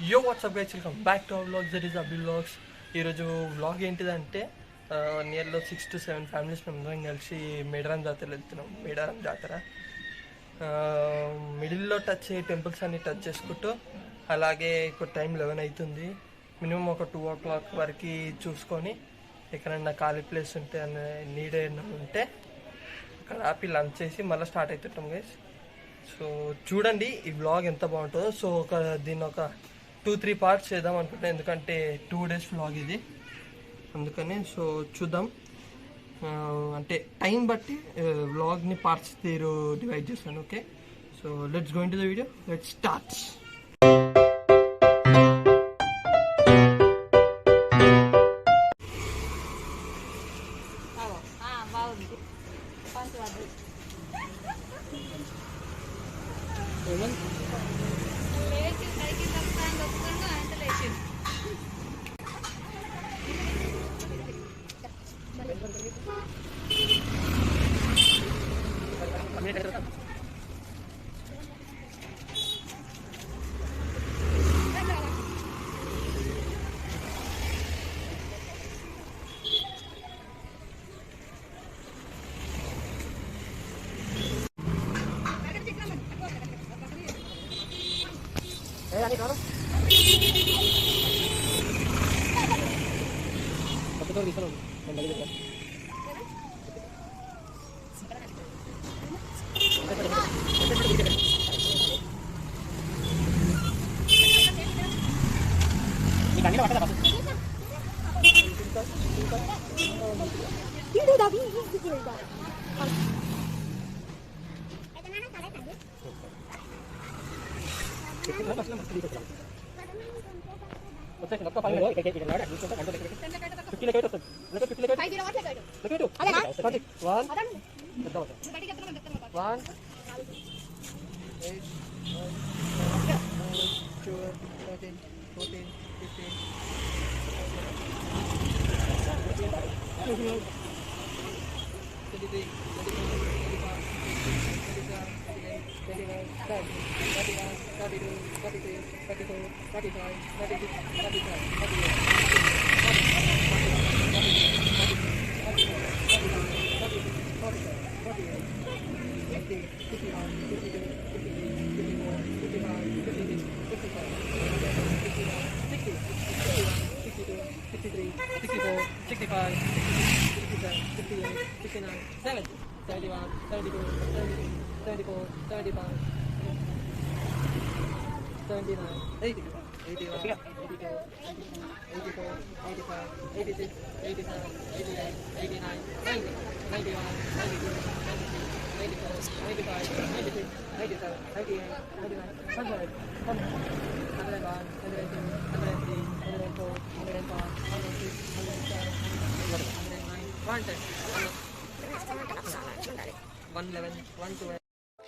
యో what's up guys, welcome back to our vlogs. That is Abhi vlogs. ఈరోజు vlog ఏంటిదంటే నియర్లో 6 to 7 ఫ్యామిలీస్ మేమందరం కలిసి మేడారం జాతర వెళ్తున్నాం. మేడారం జాతర మిడిల్లో టచ్ అయ్యే టెంపుల్స్ అన్ని టచ్ చేసుకుంటూ, అలాగే ఇప్పుడు టైం 11 అవుతుంది. మినిమం ఒక 2 o'clock వరకు చూసుకొని ఎక్కడైనా ఖాళీ ప్లేస్ ఉంటే నీడ్ ఏమైనా ఉంటే అక్కడ ఆపి లంచ్ చేసి మళ్ళీ స్టార్ట్ అవుతుంటాం గైస్. సో చూడండి ఈ వ్లాగ్ ఎంత బాగుంటుందో. సో దీన్ని ఒక 2-3 parts చేద్దాం అనుకుంటున్నాను, ఎందుకంటే 2 days వ్లాగ్ ఇది, అందుకని. సో చూద్దాం, అంటే టైం బట్టి వ్లాగ్ని పార్ట్స్ డివైడ్ చేస్తాను. Okay, so let's go into the video. Let's start.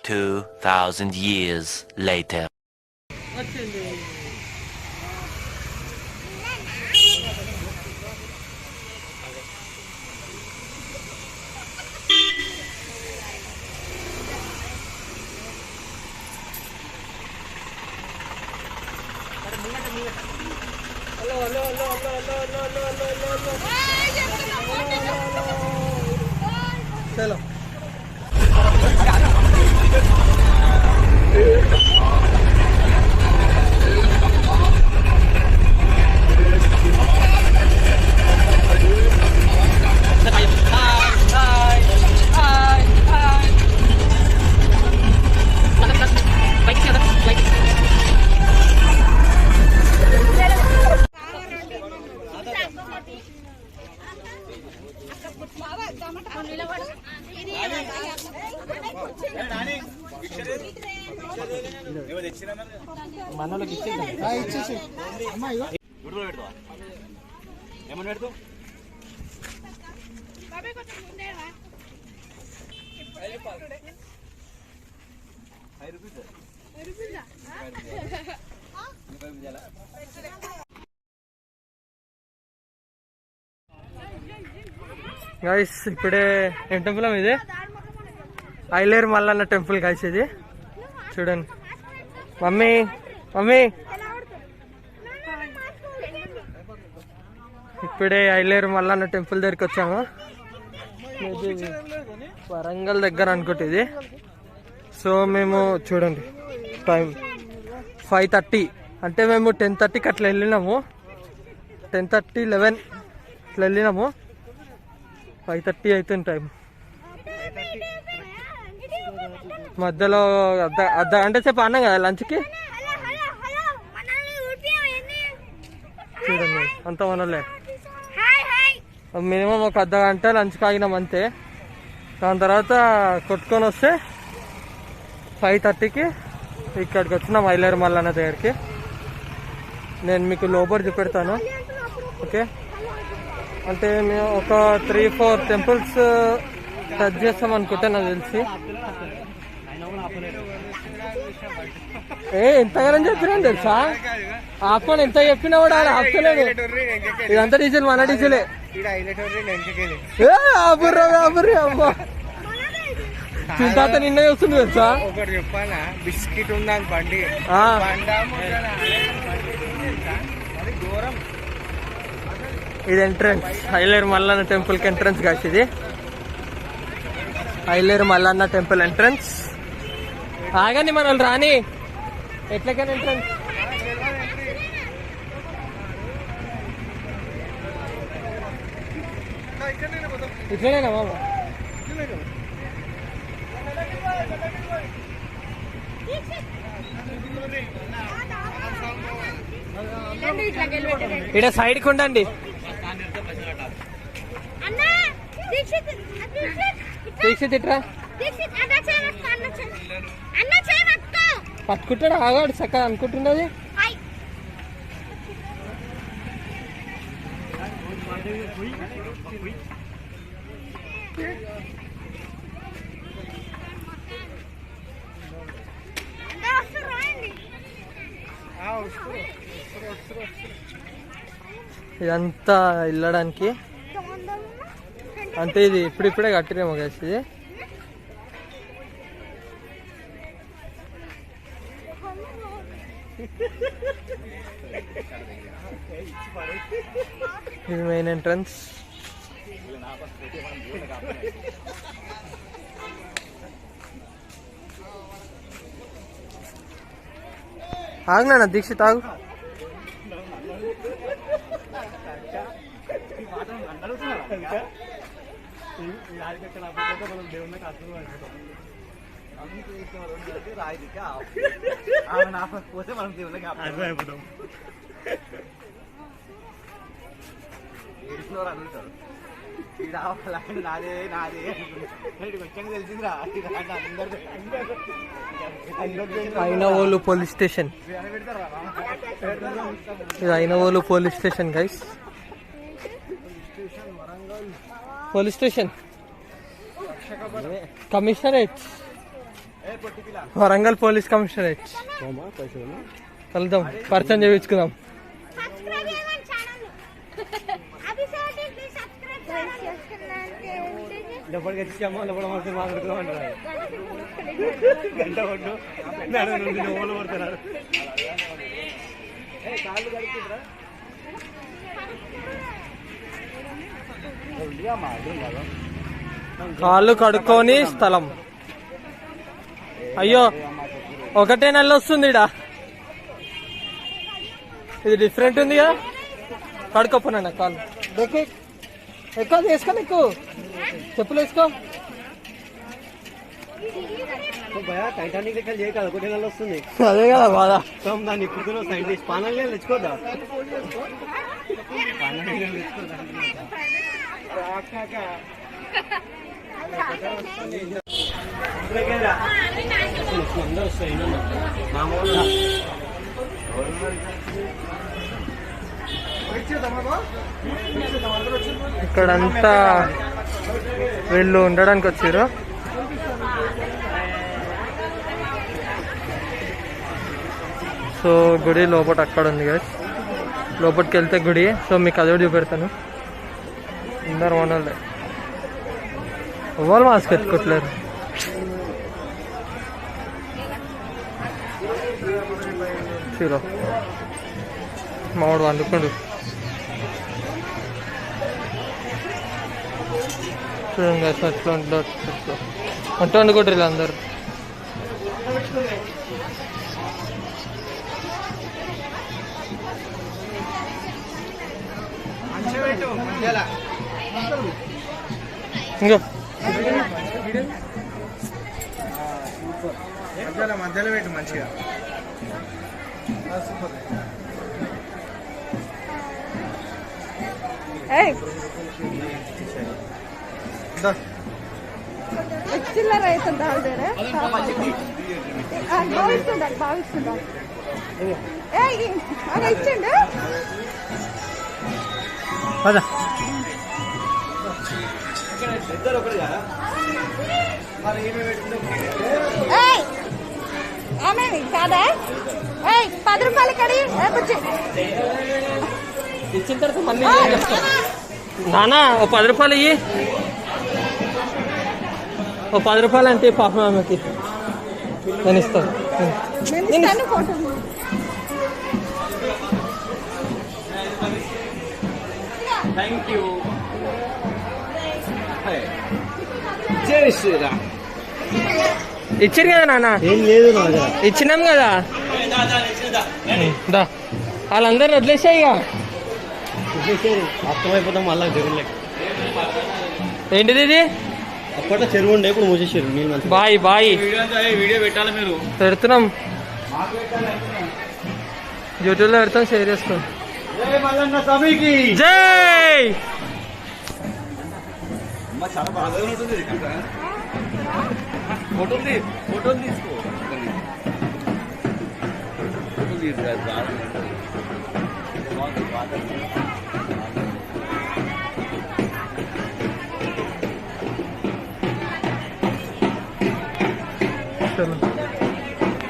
Two 2,000 years later. चलो మనోళ్ళకి ఇచ్చేసి ఏమని పెడతావు? గైస్ ఇప్పుడే ఏం టెంపుల్ ఇది? ఐలేరు మల్లన్న టెంపుల్ గైస్ ఇది. చూడండి మమ్మీ, మమ్మీ ఇప్పుడే ఐలేరు మల్లన్న టెంపుల్ దగ్గరికి వచ్చాము. ఇది వరంగల్ దగ్గర అనుకుంటే ఇది. సో మేము చూడండి టైం 5:30, అంటే మేము 10:30కి అట్లా వెళ్ళినాము. 10:30, 11 అట్లా వెళ్ళినాము. 5:30 అవుతుంది టైం. మధ్యలో అర్ధ గంట సేపు అన్నాం కదా లంచ్కి. చూడండి అంత మనలే మినిమం ఒక అర్ధ గంట లంచ్కి ఆగినాం అంతే. దాని తర్వాత కొట్టుకొని వస్తే 5:30కి ఇక్కడికి వచ్చినాం ఐలేరు మల్లన్న దగ్గరికి. నేను మీకు లోపల చూపెడతాను. ఓకే, అంటే మేము ఒక 3-4 టెంపుల్స్ టచ్ చేస్తాం అనుకుంటే నాకు తెలిసి. ఎంతగానో చెప్పినాను తెలుసా, ఆపని ఎంత చెప్పినా కూడా ఆపుతలేదు. ఇదంతా డీజిల్, మన డీజిలే. అబ్బా చింతాత నిన్న వస్తుంది తెలుసా. ఒకటి చెప్పాలా, బిస్కెట్ ఉందని బండి దూరం. ఇది ఎంట్రన్స్, ఐలేరు మల్లన్న టెంపుల్ కి ఎంట్రన్స్ కాసి. ఇది ఐలేరు మల్లన్న టెంపుల్ ఎంట్రన్స్. ఆగండి మన వాళ్ళు రాని, ఎట్లకైనా ఎంట్రన్స్. ఇట్లనేనా మామ? ఇక్కడ సైడ్కి ఉండండి. దీక్షిత్ ఇట్రా. పట్టుకుంటాడు ఆగాడు చక్కగా అనుకుంటున్నది. ఇదంతా వెళ్ళడానికి, అంటే ఇది ఇప్పుడిప్పుడే కట్టిరేమో కదా ఇది. ఇది మెయిన్ ఎంట్రన్స్. ఆగునా దీక్షిత్, ఆగు. పోతే మనం దేవుళ్ళకి అయిపోతాం. అడుగుతారు నాదే నాదే వచ్చాక తెలిసిందిరా. Ainavolu police station. ఇది Ainavolu police station guys. Police station, commissionerate, Warangal police commissionerate. కలుద్దాం, పరిచయం చేయించుకుందాం. లోపలికి వచ్చామో లోపల మొత్తం మాట్లాడుకోమంటారు. గంట కొట్టు లోపల పడుతున్నారు. కాళ్ళు కడుక్కొని స్థలం. అయ్యో ఒకటే నెల వస్తుంది ఇడా. ఇది డిఫరెంట్ ఉంది కదా. కడుక్కోపోయినా కాళ్ళు ఎక్కువ వేసుకో, ఎక్కువ చెప్పులు వేసుకో. టైటానిక్ లెక్క చేయ కదా, ఒకటి నెల వస్తుంది. అదే కదా బాధ. దాన్ని ఇప్పుడు సైడ్ చేసి పానాలు తెచ్చుకోద్దా. ఇక్కడంతా వీళ్ళు ఉండడానికి వచ్చారు. సో గుడి లోపల అక్కడ ఉంది కదా, లోపలికి వెళ్తే గుడి. సో మీకు అది కూడా చూపెడతాను. అందరు మనలే, ఎవరు మాస్క్ ఎత్తుకోవట్లేరు. చలో మావాడు వండుకోండు. చూడండి అట్లా వంట వండుకుంటారు ఇలా అందరు. ఇంకా మధ్యలో పెట్టు మంచిగా. చిల్లర అవుతుంది భావిస్తుండ ఇచ్చిండు. కాదా 10 రూపాయలు కడి ఇచ్చిన తర్వాత మళ్ళీ నానా ఓ 10 రూపాయలు ఇయ్యి. ఓ 10 రూపాయలు అంటే పాపం ఆమెకి నేను ఇస్తాను. Thank you. జై శ్రీరామ్. ఇచ్చారు కదా నాన్న. ఏం లేదు ఇచ్చినాం కదా. దా వాళ్ళందరిని వదిలేసాయి ఇక. అర్థమైపోతాం మళ్ళీ చెరువులే. ఏంటిది ఇది? అప్పట్లో చెరువు ఉండే ఇప్పుడు మూసేసారు నీళ్ళు. బాయ్ బాయ్ వీడియో పెట్టాలి మీరు. పెడుతున్నాం యూట్యూబ్లో పెడతాం, షేర్ చేసుకోండి. జై. చాలా బాగా ఉంటుంది. ఫోటోలు తీసుకో.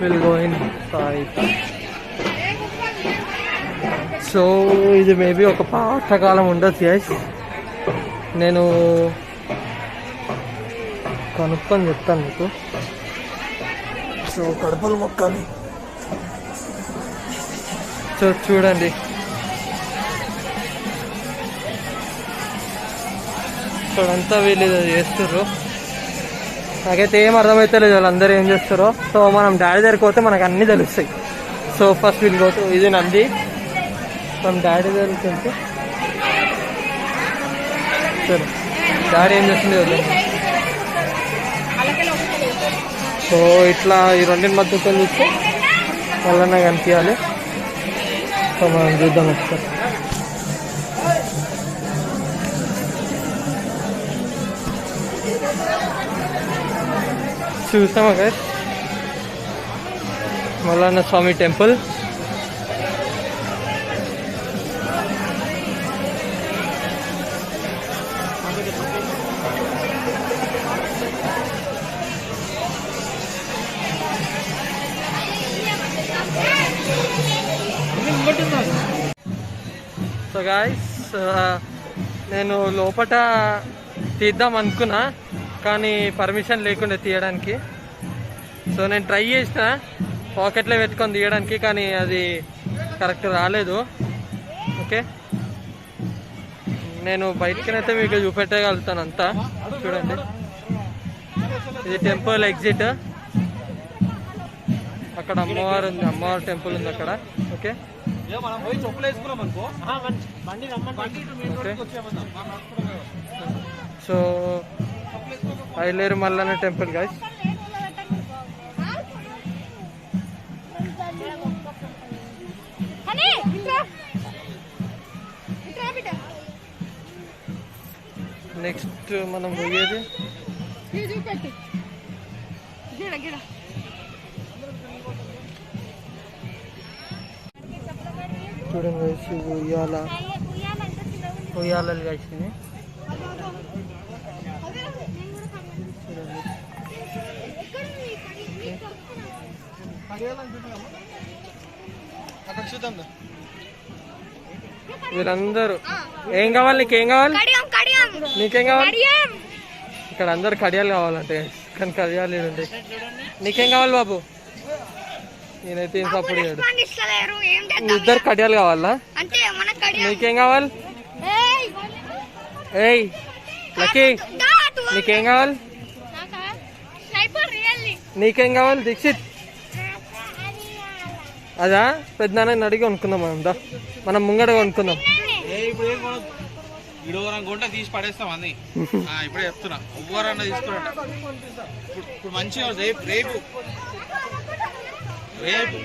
We'll go inside. సో ఇది మేబీ ఒక పాఠకాలం ఉండొచ్చు గైస్. నేను కనుక్కొని చెప్తాను మీకు. సో కడుపులు మొక్కాలి. సో చూడండి ఇక్కడంతా వీళ్ళు చేస్తుర్రు. నాకైతే ఏం అర్థమవుతలేదు వాళ్ళందరూ ఏం చేస్తారో. సో మనం డాడీ దగ్గరికి పోతే మనకు అన్నీ తెలుస్తాయి. సో ఫస్ట్ వీళ్ళు పోతే ఇది నంది. మనం డాడీ దగ్గరికి వెళ్తే సరే డాడీ ఏం చేస్తుంది కదా. సో ఇట్లా ఈ రెండింటి మధ్యతో చూస్తే వాళ్ళన్నా కనిపించాలి. సో మనం చూద్దాం ఒకసారి. చూస్తామా గాయస్ మల్లన్న స్వామి టెంపుల్. సో గాయస్ నేను లోపట తీద్దాం అనుకున్నా కానీ పర్మిషన్ లేకుండా తీయడానికి. సో నేను ట్రై చేసిన పాకెట్లో పెట్టుకొని తీయడానికి కానీ అది కరెక్ట్ రాలేదు. ఓకే నేను బయటకనైతే మీకు చూపెట్టగలుగుతాను అంతా. చూడండి ఇది టెంపుల్ ఎగ్జిట్. అక్కడ అమ్మవారు ఉంది, అమ్మవారి టెంపుల్ ఉంది అక్కడ. ఓకే మనం పోయి చెప్పులు వేసుకున్నాం అనుకో. So Aileru Mallanna temple guys. Next మనం పోయేది చూడండి గైస్ ఉయ్యాలలు గైస్. వీరందరూ ఏం కావాలి? నీకేం కావాలి? నీకేం కావాలి? ఇక్కడ అందరు కడియాలు కావాలంటే కానీ కడియాలు ఉంటాయి. నీకేం కావాలి బాబు? నేనైతే ఏం సపోర్ట్ చేయడు. రెస్పాండ్ ఇస్తలేరు, ఏం చేద్దాం? ఇద్దరు కడియాలు కావాలా? అంటే మన కడియం. నీకేం కావాలి? ఏయ్, ఏయ్ లక్కీ, దా అటు. నీకేం కావాలి? నాకా? Sniper really. నీకేం కావాలి దీక్షిత్? అదా పెద్దనాన్న అడిగి కొనుక్కుందాం మనం. దా మనం ముంగడ కొనుక్కుందాం. ఇప్పుడు ఏం కొనదు. ఇడవరం కొంట తీసి పడేస్తాం అన్ని. ఇప్పుడే చెప్తున్నా, ఉవ్వరన్న తీసుకురంట. ఇప్పుడు మంచిగా రేపు రేపు రేపు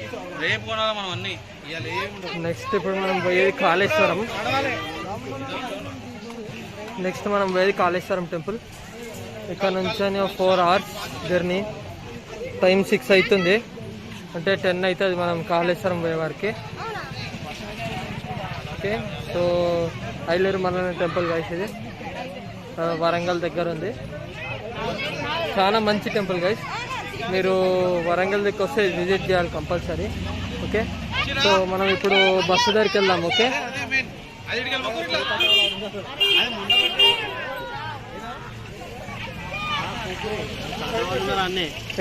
రేపు కొనాలి మనం అన్ని. ఇవాళ ఏముండదు. నెక్స్ట్ ఇప్పుడు మనం పోయేది కాళేశ్వరం. నెక్స్ట్ మనం పోయేది కాళేశ్వరం టెంపుల్. ఇక్కడ నుంచి 4 hours జర్నీ. టైం 6 అవుతుంది, అంటే 10 అవుతుంది మనం కాళేశ్వరం పోయే వారికి. Okay, so Aileru Mallanna temple guys. ఇది వరంగల్ దగ్గర ఉంది. చాలా మంచి టెంపుల్ గైస్. మీరు వరంగల్ దగ్గర వస్తే విజిట్ చేయాలి కంపల్సరీ. ఓకే, సో మనం ఇప్పుడు బస్సు దగ్గరికి వెళ్దాం. ఓకే,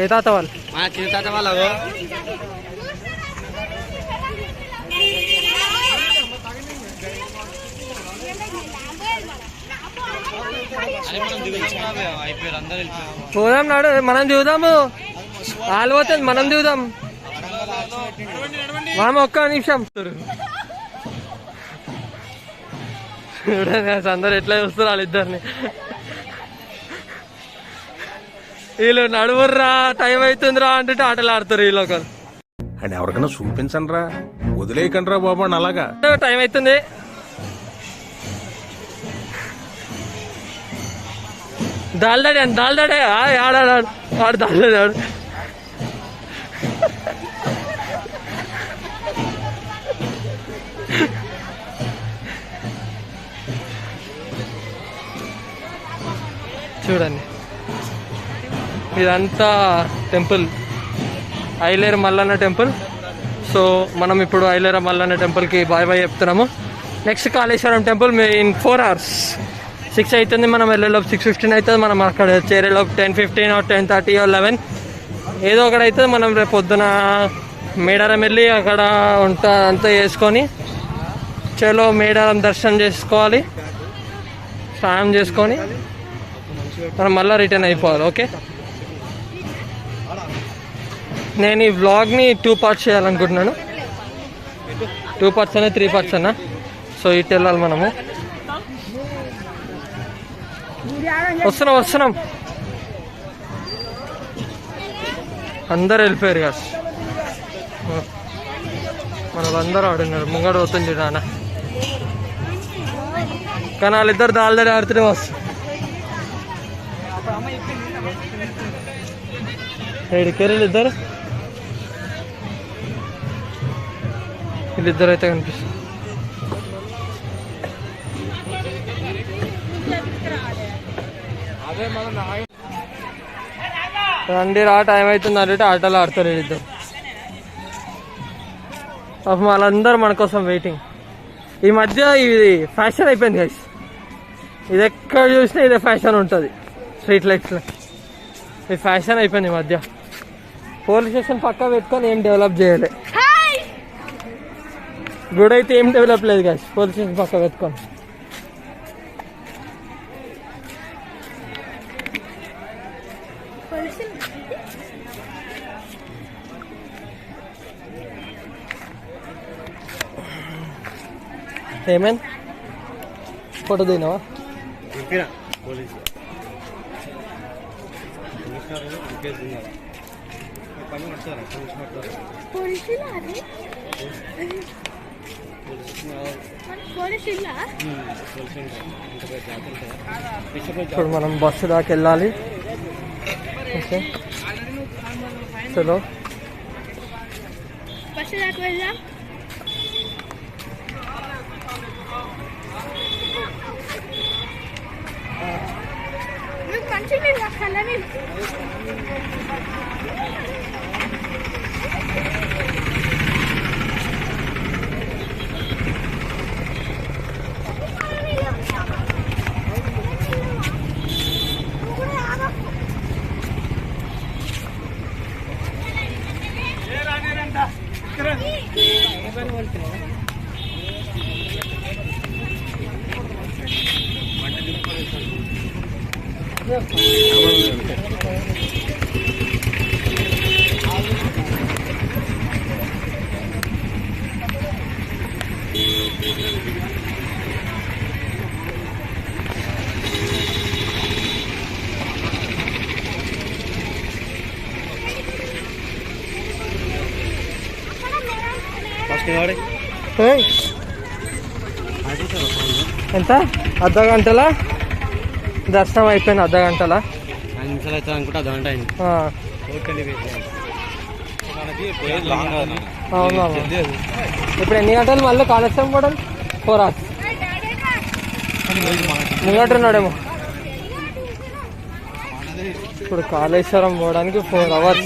ఏ తాత వాళ్ళు? మా చిన్న తాత వాళ్ళు అయిపోయారు, అందరు వెళ్ళిపోయారు. పోదాం నాడు, మనం చూద్దాము. వాళ్ళు పోతుంది, మనం చూద్దాం. మనం ఒక్క నిమిషం. అందరు ఎట్లా చూస్తారు వాళ్ళిద్దరిని. వీళ్ళు నడువుర్రా, టైం అవుతుందిరా అంటే ఆటలు ఆడుతారు వీళ్ళు ఒకరు. అని ఎవరికైనా చూపించండి రా, వదిలేయకండి రా బాబు అని. అలాగా టైం అవుతుంది. దాల్దాడే అని దాల్దాడే ఆడాడు ఆడు దాల్దాడు ఆడు. చూడండి, ఇదంతా టెంపుల్, ఐలేరు మల్లన్న టెంపుల్. సో మనం ఇప్పుడు ఐలేరు మల్లన్న టెంపుల్కి బాయ్ బాయ్ చెప్తున్నాము. Next Kaleshwaram temple in 4 hours. 6 అవుతుంది, మనం వెళ్ళేలోపు 6:15 అవుతుంది. మనం అక్కడ చేరేలోపు 10:15 or 10:30 or 11 ఏదో ఒకటి అవుతుంది. మనం రేపు పొద్దున మేడారం వెళ్ళి అక్కడ అంతా చేసుకొని చలో మేడారం దర్శనం చేసుకోవాలి, స్నానం చేసుకొని మనం మళ్ళీ రిటర్న్ అయిపోవాలి. ఓకే, నేను ఈ వ్లాగ్ని 2 parts చేయాలనుకుంటున్నాను. 2 parts అన్నా 3 parts అన్నా. సో ఇటు వెళ్ళాలి మనము. వస్తున్నాం అందరు వెళ్ళిపోయారు కదా. మన అందరూ ఆడున్నారు, ముంగడు అవుతుంది నాన్న. కానీ వాళ్ళిద్దరు దాల్దారి ఆడుతూనే వస్తారు. ఏడికేరు ఇద్దరు, వీళ్ళిద్దరు అయితే కనిపిస్తుంది. రండి రా, టైం అవుతుంది అంటే ఆటలు ఆడతారు వీళ్ళిద్దరు. పాపం వాళ్ళందరూ మన కోసం వెయిటింగ్. ఈ మధ్య ఇది ఫ్యాషన్ అయిపోయింది గైస్. ఇది ఎక్కడ చూసినా ఇదే ఫ్యాషన్ ఉంటుంది స్ట్రీట్ లైట్స్లో. ఇది ఫ్యాషన్ అయిపోయింది ఈ మధ్య. పోలీస్ స్టేషన్ పక్కా పెట్టుకొని ఏం డెవలప్ చేయలే. గుడి అయితే ఏం డెవలప్ లేదు గైస్, పోలీస్ స్టేషన్ పక్కా పెట్టుకొని. ఏమైంది, ఫోటో దిగినావా? ఇప్పుడు మనం బస్సు దాకా వెళ్ళాలి. ఓకే, చలో బస్సు దాకా వెళ్దాం. మంచిగా కళ్ళని ఫస్ట్ వాడే ఏయ్, ఎంత అర్ధ గంటల దర్శనం అయిపోయింది, అర్ధ గంటల. 5 నిమిషాలు అవుతుంది అనుకుంటా, అర్ధగంట అయింది. ఆ, అవును మామ. ఇప్పుడు ఎన్ని గంటలు మళ్ళీ కాళేశ్వరం కూడా 4 hours ముంగట్టున్నాడేమో. ఇప్పుడు కాళేశ్వరం పోవడానికి 4 hours.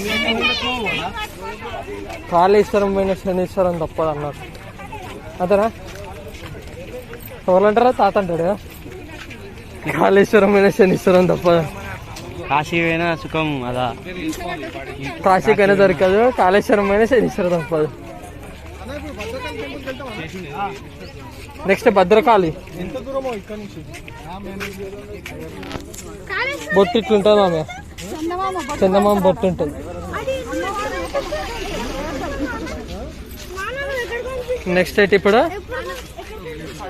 కాళేశ్వరం పోయిన శనీశ్వరం తప్పదు అన్నారు అతనా? ఎవరంటారా? తాత అంటాడు కదా, కాళేశ్వరం పోయిన శనీశ్వరం తప్పదు. కాశీ పోయినా సుఖం అదా. కాశీకైనా దొరకదు, కాళేశ్వరం పోయిన శనీశ్వరం తప్పదు. నెక్స్ట్ భద్రకాళి. బొట్టు ఇట్లుంటుంది ఆమె, చందమామ బొట్టు ఉంటుంది. నెక్స్ట్ ఎయిట్ ఇప్పుడు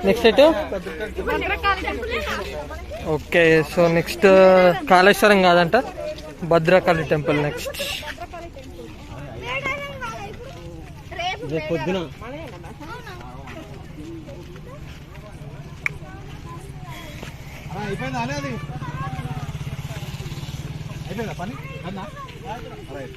next eight okay. So next Kaleshwaram కాదంట, భద్రకాళి టెంపుల్ నెక్స్ట్. రేపు పొద్దున అయిపోయిందా అనేది? అయిపోయిందా పని అన్నా? రైట్.